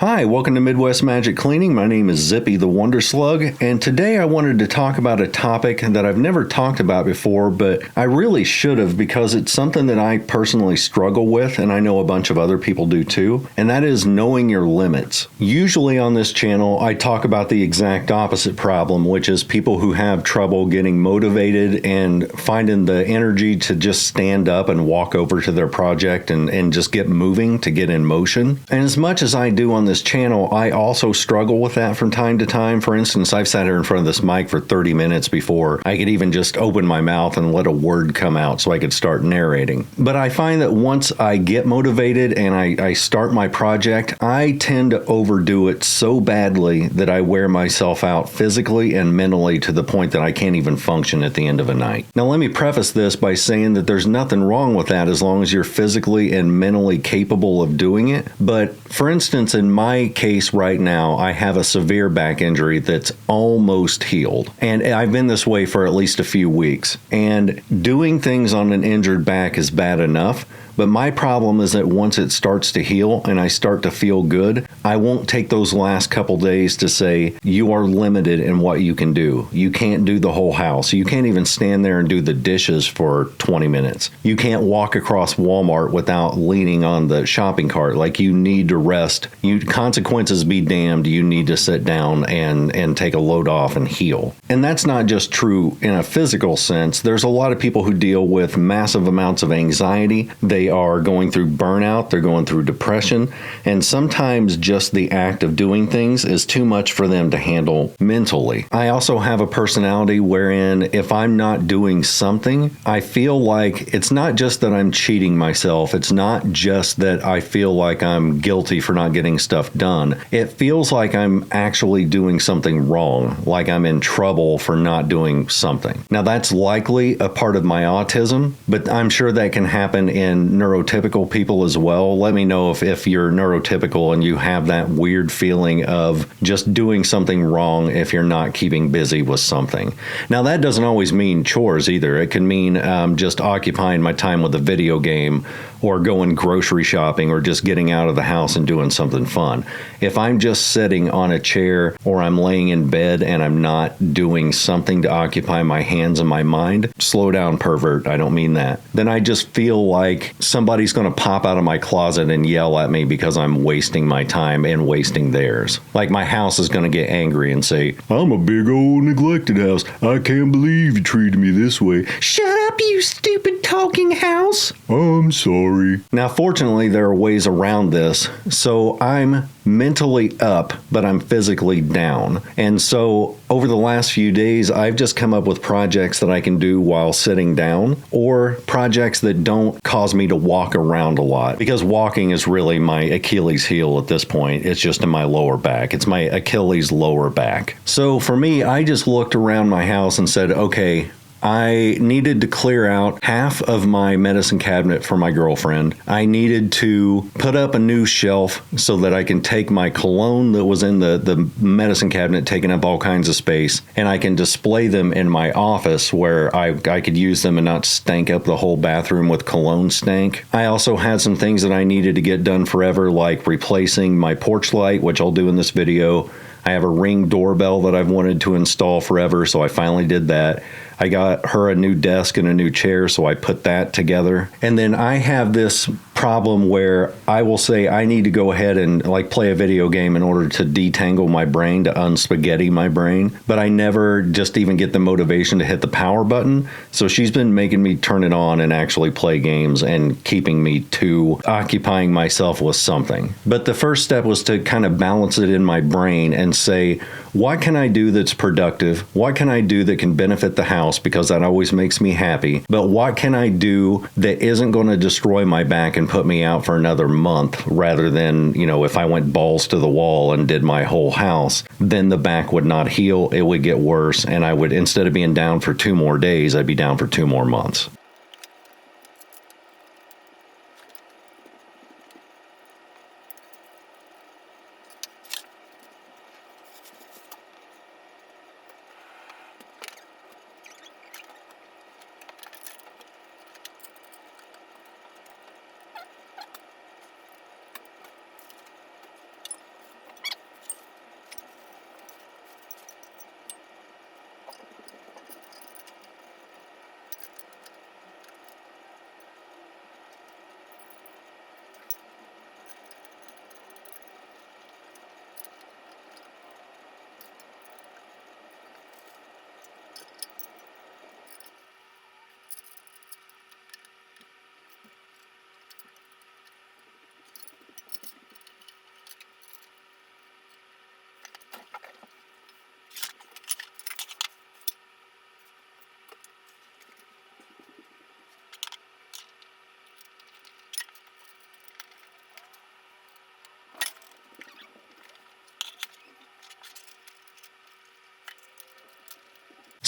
Hi, welcome to Midwest Magic Cleaning. My name is Zippy the Wonder Slug, and today I wanted to talk about a topic that I've never talked about before, but I really should have because it's something that I personally struggle with, and I know a bunch of other people do too, and that is knowing your limits. Usually on this channel, I talk about the exact opposite problem, which is people who have trouble getting motivated and finding the energy to just stand up and walk over to their project and just get moving, to get in motion. And as much as I do on this channel, I also struggle with that from time to time. For instance, I've sat here in front of this mic for 30 minutes before I could even just open my mouth and let a word come out so I could start narrating. But I find that once I get motivated and I start my project, I tend to overdo it so badly that I wear myself out physically and mentally to the point that I can't even function at the end of a night. Now, let me preface this by saying that there's nothing wrong with that as long as you're physically and mentally capable of doing it. But for instance, in my case right now, I have a severe back injury that's almost healed. And I've been this way for at least a few weeks. And doing things on an injured back is bad enough. But my problem is that once it starts to heal and I start to feel good, I won't take those last couple days to say, you are limited in what you can do. You can't do the whole house. You can't even stand there and do the dishes for 20 minutes. You can't walk across Walmart without leaning on the shopping cart. Like, you need to rest. Consequences be damned, you need to sit down and take a load off and heal. And that's not just true in a physical sense. There's a lot of people who deal with massive amounts of anxiety. They are going through burnout, they're going through depression, and sometimes just the act of doing things is too much for them to handle mentally. I also have a personality wherein if I'm not doing something, I feel like it's not just that I'm cheating myself, it's not just that I feel like I'm guilty for not getting stuff done. It feels like I'm actually doing something wrong, like I'm in trouble for not doing something. Now, that's likely a part of my autism, but I'm sure that can happen in neurotypical people as well. Let me know if you're neurotypical and you have that weird feeling of just doing something wrong if you're not keeping busy with something. Now, that doesn't always mean chores either. It can mean just occupying my time with a video game or going grocery shopping or just getting out of the house and doing something fun. If I'm just sitting on a chair or I'm laying in bed and I'm not doing something to occupy my hands and my mind, slow down, pervert, I don't mean that. Then I just feel like somebody's going to pop out of my closet and yell at me because I'm wasting my time and wasting theirs. Like, my house is going to get angry and say, I'm a big old neglected house. I can't believe you treated me this way. Shut up, you stupid talking house. I'm sorry. Now, fortunately, there are ways around this. So I'm mentally up, but I'm physically down. And so over the last few days, I've just come up with projects that I can do while sitting down, or projects that don't cause me to walk around a lot, because walking is really my Achilles heel at this point. It's just in my lower back. It's my Achilles lower back. So for me, I just looked around my house and said, okay, I needed to clear out half of my medicine cabinet for my girlfriend. I needed to put up a new shelf so that I can take my cologne that was in the medicine cabinet, taking up all kinds of space, and I can display them in my office where I could use them and not stank up the whole bathroom with cologne stank. I also had some things that I needed to get done forever, like replacing my porch light, which I'll do in this video. I have a Ring doorbell that I've wanted to install forever, so I finally did that. I got her a new desk and a new chair, so I put that together. And then I have this problem where I will say I need to go ahead and like play a video game in order to detangle my brain, to unspaghetti my brain, but I never just even get the motivation to hit the power button. So she's been making me turn it on and actually play games and keeping me to occupying myself with something. But the first step was to kind of balance it in my brain and say, what can I do that's productive? What can I do that can benefit the house, because that always makes me happy? But what can I do that isn't going to destroy my back and put me out for another month, rather than, if I went balls to the wall and did my whole house, then the back would not heal. It would get worse. And I would, instead of being down for 2 more days, I'd be down for 2 more months.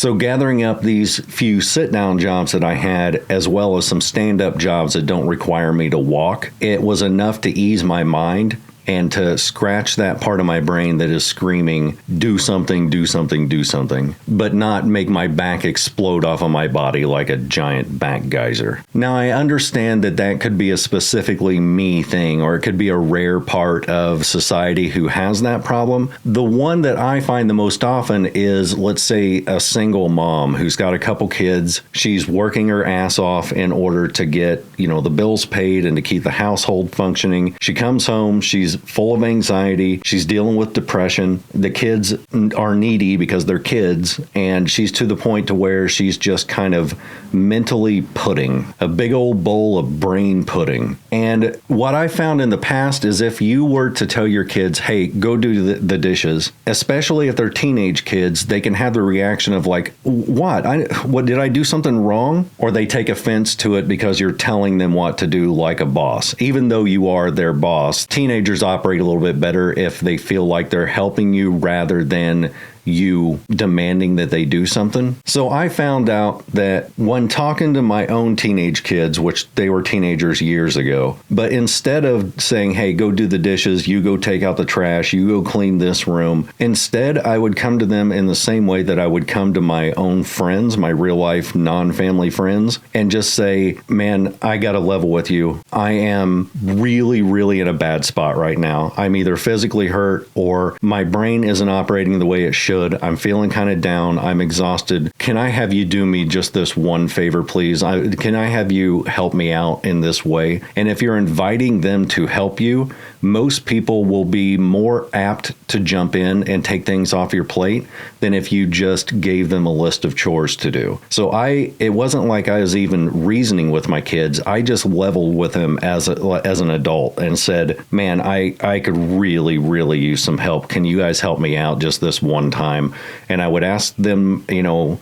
So gathering up these few sit-down jobs that I had, as well as some stand-up jobs that don't require me to walk, it was enough to ease my mind and to scratch that part of my brain that is screaming, do something, do something, do something, but not make my back explode off of my body like a giant back geyser. Now, I understand that that could be a specifically me thing, or it could be a rare part of society who has that problem. The one that I find the most often is, let's say, a single mom who's got a couple kids. She's working her ass off in order to get, the bills paid and to keep the household functioning. She comes home, she's full of anxiety. She's dealing with depression. The kids are needy because they're kids, and she's to the point to where she's just kind of mentally pudding, a big old bowl of brain pudding. And what I found in the past is if you were to tell your kids, hey, go do the dishes, especially if they're teenage kids, they can have the reaction of like, what did I do something wrong? Or they take offense to it because you're telling them what to do like a boss, even though you are their boss. Teenagers operate a little bit better if they feel like they're helping you rather than you demanding that they do something. So I found out that when talking to my own teenage kids, which they were teenagers years ago, but instead of saying, hey, go do the dishes, you go take out the trash, you go clean this room, instead I would come to them in the same way that I would come to my own friends, my real life non-family friends, and just say, man, I got to level with you. I am really, really in a bad spot right now. I'm either physically hurt or my brain isn't operating the way it should. I'm feeling kind of down. I'm exhausted. Can I have you do me just this one favor, please? Can I have you help me out in this way? And if you're inviting them to help you, most people will be more apt to jump in and take things off your plate than if you just gave them a list of chores to do. So it wasn't like I was even reasoning with my kids. I just leveled with them as an adult and said, man, I could really, really use some help. Can you guys help me out just this one time? And I would ask them,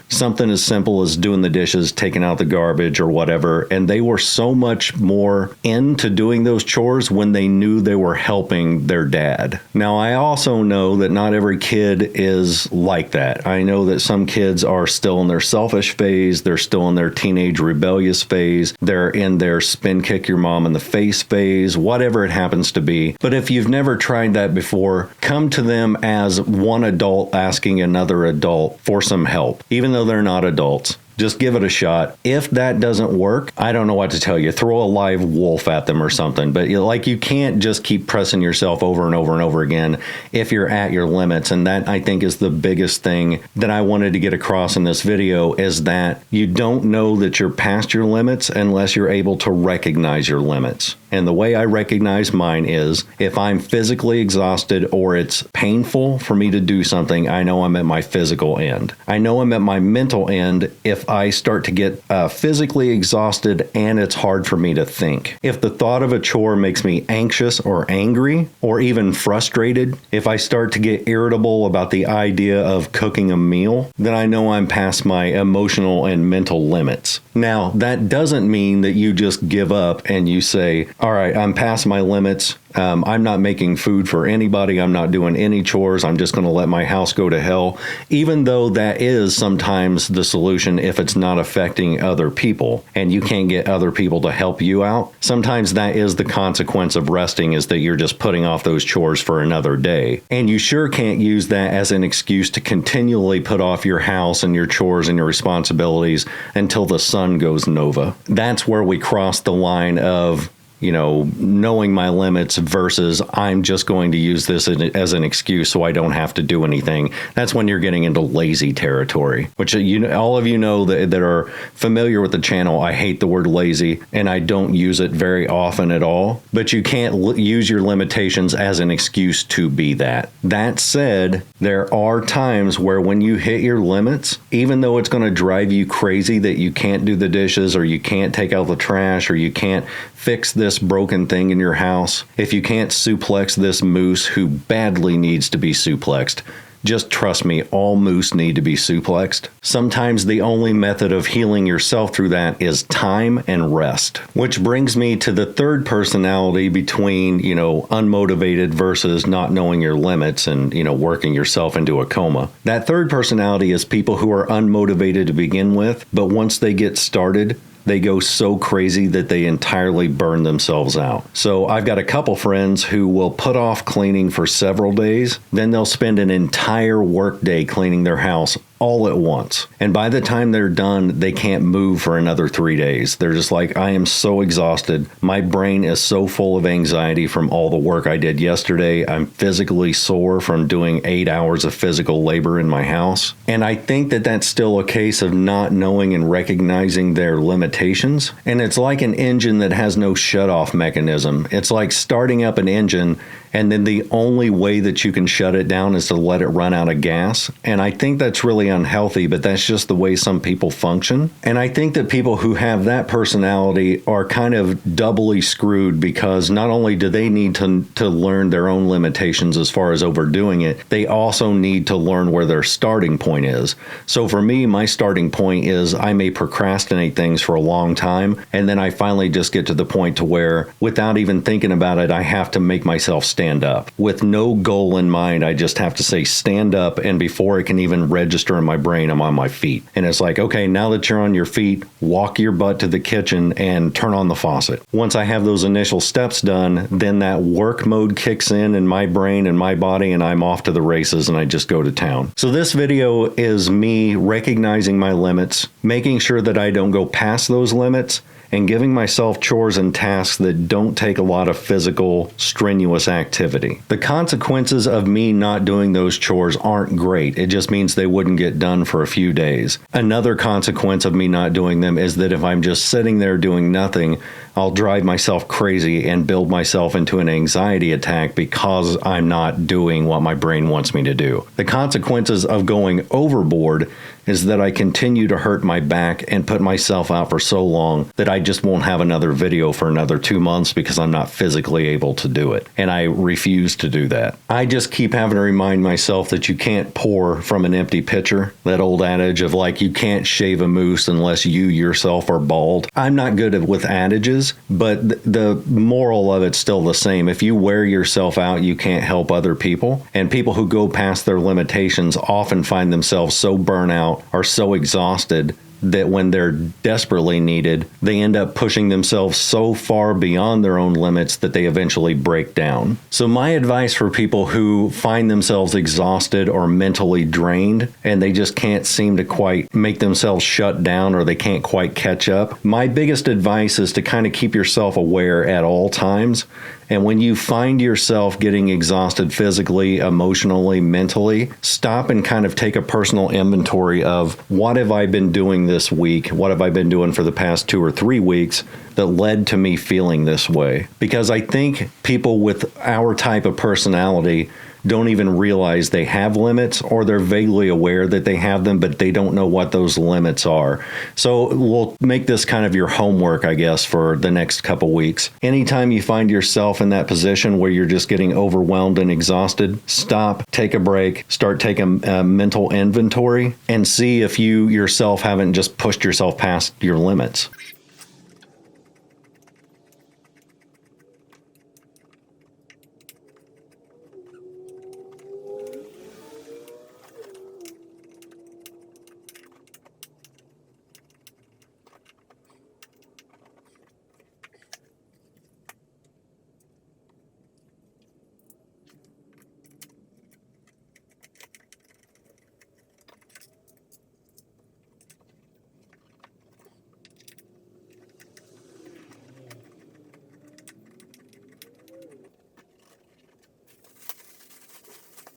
something as simple as doing the dishes, taking out the garbage or whatever. And they were so much more into doing those chores when they knew they were helping their dad. Now, I also know that not every kid is like that. I know that some kids are still in their selfish phase. They're still in their teenage rebellious phase. They're in their spin kick your mom in the face phase, whatever it happens to be. But if you've never tried that before, come to them as one adult asking another adult for some help, even though they're not adults. Just give it a shot. If that doesn't work, I don't know what to tell you. Throw a live wolf at them or something. But you can't just keep pressing yourself over and over and over again if you're at your limits. And that, I think, is the biggest thing that I wanted to get across in this video, is that you don't know that you're past your limits unless you're able to recognize your limits. And the way I recognize mine is if I'm physically exhausted or it's painful for me to do something, I know I'm at my physical end. I know I'm at my mental end if I start to get physically exhausted and it's hard for me to think. If the thought of a chore makes me anxious or angry or even frustrated, if I start to get irritable about the idea of cooking a meal, then I know I'm past my emotional and mental limits. Now, that doesn't mean that you just give up and you say, all right, I'm past my limits. I'm not making food for anybody. I'm not doing any chores. I'm just going to let my house go to hell, even though that is sometimes the solution if it's not affecting other people and you can't get other people to help you out. Sometimes that is the consequence of resting, is that you're just putting off those chores for another day. And you sure can't use that as an excuse to continually put off your house and your chores and your responsibilities until the sun goes nova. That's where we cross the line of knowing my limits versus I'm just going to use this as an excuse so I don't have to do anything. That's when you're getting into lazy territory, which all of you know that are familiar with the channel. I hate the word lazy and I don't use it very often at all, but you can't use your limitations as an excuse to be that. That said, there are times where when you hit your limits, even though it's going to drive you crazy that you can't do the dishes or you can't take out the trash or you can't fix this broken thing in your house, if you can't suplex this moose who badly needs to be suplexed, just trust me, all moose need to be suplexed. Sometimes the only method of healing yourself through that is time and rest. Which brings me to the third personality between, unmotivated versus not knowing your limits and, working yourself into a coma. That third personality is people who are unmotivated to begin with, but once they get started, they go so crazy that they entirely burn themselves out. So I've got a couple friends who will put off cleaning for several days, then they'll spend an entire work day cleaning their house all at once. And by the time they're done, they can't move for another 3 days. They're just like, I am so exhausted. My brain is so full of anxiety from all the work I did yesterday. I'm physically sore from doing 8 hours of physical labor in my house. And I think that that's still a case of not knowing and recognizing their limitations. And it's like an engine that has no shutoff mechanism. It's like starting up an engine and then the only way that you can shut it down is to let it run out of gas. And I think that's really unhealthy, but that's just the way some people function. And I think that people who have that personality are kind of doubly screwed because not only do they need to learn their own limitations as far as overdoing it, they also need to learn where their starting point is. So for me, my starting point is I may procrastinate things for a long time, and then I finally just get to the point to where, without even thinking about it, I have to make myself stand up. With no goal in mind, I just have to say stand up, and before it can even register in my brain, I'm on my feet. And it's like, okay, now that you're on your feet, walk your butt to the kitchen and turn on the faucet. Once I have those initial steps done, then that work mode kicks in my brain and my body, and I'm off to the races and I just go to town. So this video is me recognizing my limits, making sure that I don't go past those limits, and giving myself chores and tasks that don't take a lot of physical, strenuous activity. The consequences of me not doing those chores aren't great. It just means they wouldn't get done for a few days. Another consequence of me not doing them is that if I'm just sitting there doing nothing, I'll drive myself crazy and build myself into an anxiety attack because I'm not doing what my brain wants me to do. The consequences of going overboard is that I continue to hurt my back and put myself out for so long that I just won't have another video for another 2 months because I'm not physically able to do it. And I refuse to do that. I just keep having to remind myself that you can't pour from an empty pitcher. That old adage of like, you can't shave a moose unless you yourself are bald. I'm not good with adages, but the moral of it's still the same. If you wear yourself out, you can't help other people. And people who go past their limitations often find themselves so burnt out are so exhausted that when they're desperately needed, they end up pushing themselves so far beyond their own limits that they eventually break down. So my advice for people who find themselves exhausted or mentally drained and they just can't seem to quite make themselves shut down or they can't quite catch up, my biggest advice is to kind of keep yourself aware at all times. And when you find yourself getting exhausted physically, emotionally, mentally, stop and kind of take a personal inventory of what have I been doing this week? What have I been doing for the past 2 or 3 weeks that led to me feeling this way? Because I think people with our type of personality don't even realize they have limits, or they're vaguely aware that they have them, but they don't know what those limits are. So we'll make this kind of your homework, I guess, for the next couple weeks. Anytime you find yourself in that position where you're just getting overwhelmed and exhausted, stop, take a break, start taking a mental inventory, and see if you yourself haven't just pushed yourself past your limits.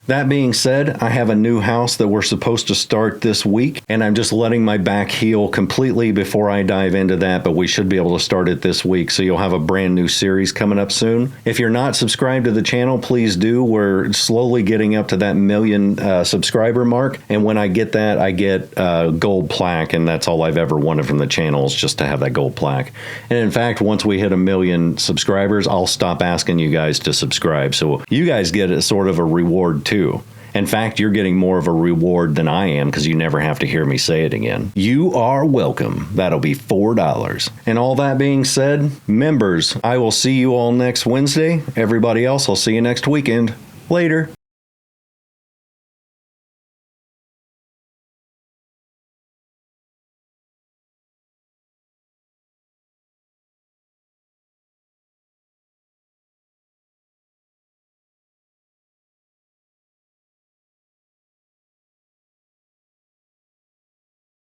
That being said, I have a new house that we're supposed to start this week, and I'm just letting my back heal completely before I dive into that, but we should be able to start it this week, so you'll have a brand new series coming up soon. If you're not subscribed to the channel, please do. We're slowly getting up to that 1 million subscriber mark, and when I get that, I get a gold plaque, and that's all I've ever wanted from the channel, is just to have that gold plaque. And in fact, once we hit 1 million subscribers, I'll stop asking you guys to subscribe, so you guys get a sort of a reward too. In fact, you're getting more of a reward than I am because you never have to hear me say it again. You are welcome. That'll be $4. And all that being said, members, I will see you all next Wednesday. Everybody else, I'll see you next weekend. Later.